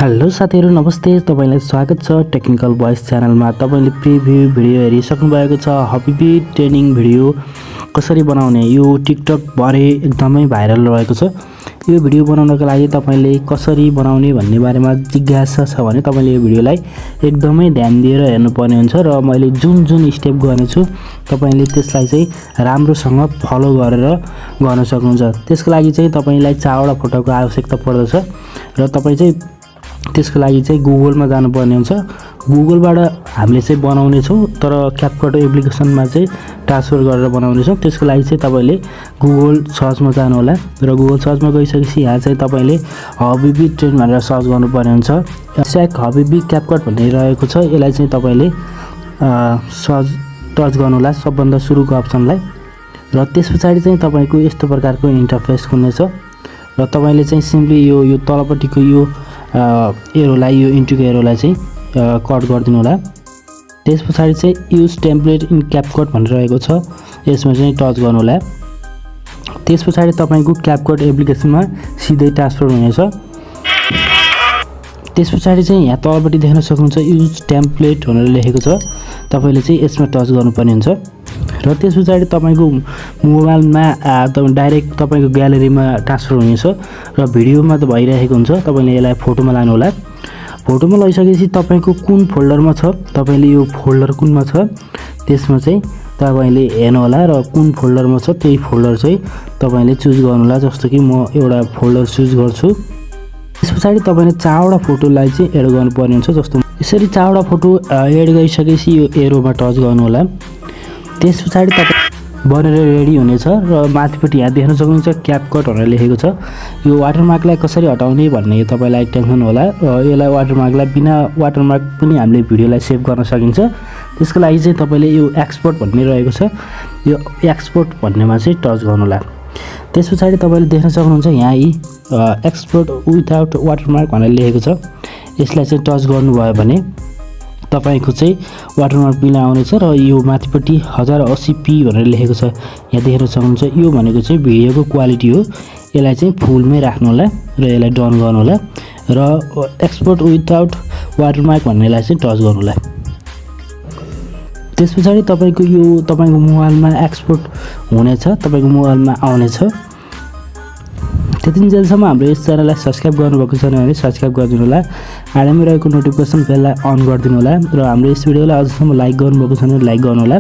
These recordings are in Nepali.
हेलो साथीहरु नमस्ते तपाईलाई स्वागत छ टेक्निकल भोइस च्यानलमा। तपाईले प्रिभ्यू भिडियो हेरिसक्नु भएको छ हबिबी ट्रेनिङ भिडियो कसरी बनाउने। यो टिकटक भरे एकदमै भाइरल रहेको छ। यो भिडियो बनाउनको लागि तपाईले कसरी बनाउने भन्ने बारेमा जिज्ञासा छ भने तपाईले यो भिडियोलाई एकदमै ध्यान दिएर हेर्नुपर्ने हुन्छ र मैले जुन स्टेप गर्नेछु तपाईले त्यसलाई चाहिँ राम्रोसँग फलो गरेर गर्न सक्नुहुन्छ। त्यसको लागि चाहिँ तपाईलाई 4 वटा फोटोको आवश्यकता पर्दछ र तपाई चाहिँ त्यसको लागि चाहिँ गुगलमा जानुपर्ने हुन्छ। गुगलबाट हामीले चाहिँ बनाउने छौं तर क्यापकट एप्लिकेसनमा चाहिँ ट्रान्सफर गरेर बनाउने छौं। त्यसको लागि चाहिँ तपाईले गुगल सर्चमा जानु होला र गुगल सर्चमा गइसकेपछि यहाँ चाहिँ तपाईले हबिबी ट्रेन भनेर सर्च गर्नुपर्ने हुन्छ। स्याक हबिबी क्यापकट भन्ने रहेको छ। यसलाई चाहिँ तपाईले सर्च टच गर्नु होला सबभन्दा सुरुको अप्सनलाई र त्यसपछि चाहिँ तपाईको यस्तो प्रकारको इन्टरफेस खुल्नेछ र तपाईले चाहिँ सिम्पली यो तलपट्टिको यो एरोलाई यो इन्टुको एरोलाई चाहिँ कट गरिदिनु होला। त्यसपछि चाहिँ युज टेम्प्लेट इन क्यापकट भनेर रहेको छ यसमा चाहिँ टच गर्नु होला। त्यसपछि तपाईको क्यापकट एप्लिकेसनमा सिधै ट्रान्सफर हुनेछ। त्यसपछि चाहिँ यहाँ तलपट्टि देख्न सक्नुहुन्छ युज टेम्प्लेट भनेर लेखेको छ। तपाईले चाहिँ यसमा टच गर्नुपर्ने हुन्छ र त्यसपछि तपाईको मोबाइलमा डाइरेक्ट तपाईको ग्यालेरीमा ट्रान्सफर हुनेछ र भिडियोमा त भइरहेको हुन्छ। तपाईले यसलाई फोटोमा लानु होला। फोटोमा लैसकेपछि तपाईको कुन फोल्डरमा छ तपाईले यो फोल्डर कुनमा छ त्यसमा चाहिँ तपाईले हेर्नु होला र कुन फोल्डरमा छ त्यही फोल्डर चाहिँ तपाईले चुज गर्नु होला। जस्तो कि म एउटा फोल्डर चुज गर्छु। त्यसपछि तपाईले 4 वटा फोटोलाई चाहिँ एड गर्नुपर्ने हुन्छ। जस्तो यसरी 4 वटा फोटो एड गरिसकेपछि यो एरोमा टच गर्नु होला। त्यसपछि तपाई बनेर रेडी हुनेछ र माथिपट्टि यहाँ देख्न सक्नुहुन्छ क्यापकट भनेर लेखेको छ। यो वाटरमार्कलाई कसरी हटाउने भन्ने तपाईलाई टेन्सन होला। यसलाई वाटरमार्कलाई बिना वाटरमार्क पनि हामीले भिडियोलाई सेभ गर्न सकिन्छ। त्यसको लागि चाहिँ तपाईले यो एक्सपोर्ट भन्ने रहेको छ यो एक्सपोर्ट भन्नेमा चाहिँ टच गर्नु होला। त्यसपछि तपाईले देख्न सक्नुहुन्छ यहाँ एक्सपोर्ट विदाउट वाटरमार्क भनेर लेखेको छ। यसलाई चाहिँ टच गर्नुभयो भने तपाईको चाहिँ वाटरमार्क बिना आउनेछ र यो माथिपट्टि 1080p भनेर लेखेको छ। यहाँ देख्न सक्नुहुन्छ यो भनेको चाहिँ भिडियोको क्वालिटी हो। यसलाई चाहिँ फुलमै राख्नु होला र यसलाई डन गर्नु होला र एक्सपोर्ट विदाउट वाटरमार्क भन्नेलाई चाहिँ टच गर्नु होला। त्यसपछि तपाईको यो तपाईको मोबाइलमा एक्सपोर्ट हुनेछ तपाईको मोबाइलमा आउनेछ। त्यतिन्जेलसम्म हाम्रो यस च्यानललाई सब्स्क्राइब गर्नुभएको छैन भने सब्स्क्राइब गरिदिनु होला। आगामी रहेको नोटिफिकेसन बेललाई अन गरिदिनु होला र हाम्रो यस भिडियोलाई अझसम्म लाइक गर्नुभएको छैन भने लाइक गर्नु होला।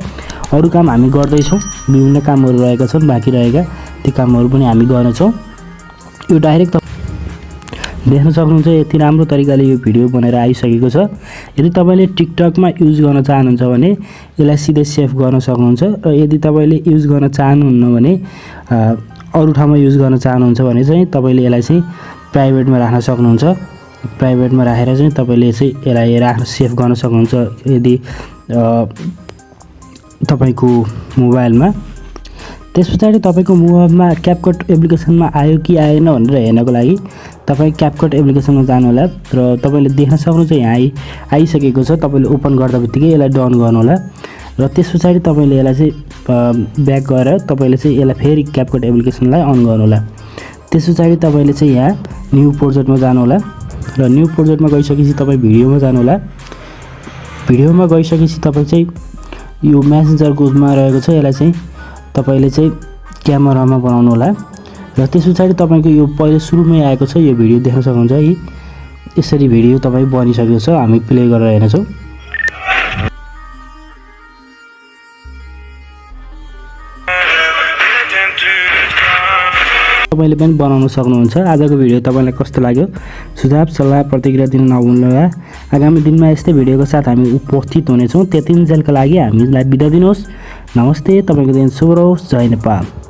अरु काम हामी गर्दै छौं विभिन्न कामहरु रहेका छन् बाँकी रहेका ती कामहरु पनि हामी गर्नेछौं। यो डाइरेक्ट देख्न सक्नुहुन्छ यति राम्रो तरिकाले यो भिडियो बनेर आइसकेको छ। यदि तपाईले टिकटकमा युज गर्न चाहनुहुन्छ भने यसलाई सिधै सेभ गर्न सक्नुहुन्छ र यदि तपाईले युज गर्न चाहनुहुन्न भने अरु ठाउँमा युज गर्न चाहनुहुन्छ भने चाहिँ तपाईले यसलाई चाहिँ प्राइभेटमा राख्न सक्नुहुन्छ। प्राइभेटमा राखेर चाहिँ तपाईले चाहिँ यसलाई राख्न सेभ गर्न सक्नुहुन्छ। यदि तपाईको मोबाइलमा त्यसपछि तपाईको मोबाइलमा क्यापकट एप्लिकेसनमा आयो कि आएन भनेर हेर्नको लागि तपाई क्यापकट एप्लिकेसनमा जानु होला र तपाईले देख्न सक्नुहुन्छ यहाँ आइसकेको छ। तपाईले ओपन गर्दाबित्तिकै यसलाई डन गर्नु होला र त्यसपछि तपाईले यसलाई चाहिँ ब्याक गरेर तपाईले चाहिँ यसलाई फेरि क्यापकट एप्लिकेसनलाई अन गर्नु होला। त्यसपछि तपाईले चाहिँ यहाँ न्यू प्रोजेक्टमा जानु होला र न्यू प्रोजेक्टमा गइसकेपछि तपाई भिडियोमा जानु होला। भिडियोमा गइसकेपछि तपाई चाहिँ यो मेसेन्जरकोमा रहेको छ यसलाई चाहिँ तपाईले चाहिँ क्यामेरामा बनाउनु होला र त्यसपछि तपाईको यो पहिले सुरुमै आएको छ यो भिडियो देख्न सक्नुहुन्छ है। यसरी भिडियो तपाई बनिसकेको छ हामी प्ले गरेर हेर्नेछौं। तपाईले पनि बनाउन सक्नुहुन्छ। आजको भिडियो तपाईलाई कस्तो लाग्यो सुझाव सल्लाह प्रतिक्रिया दिन नभुल्नुहोला। आगामी दिनमा यस्तै भिडियोको साथ हामी उपस्थित हुनेछौं। त्यतिन्जेलका लागि हामीलाई बिदा दिनुहोस्। नमस्ते। तपाईको दिन शुभ रहोस्। जय नेपाल।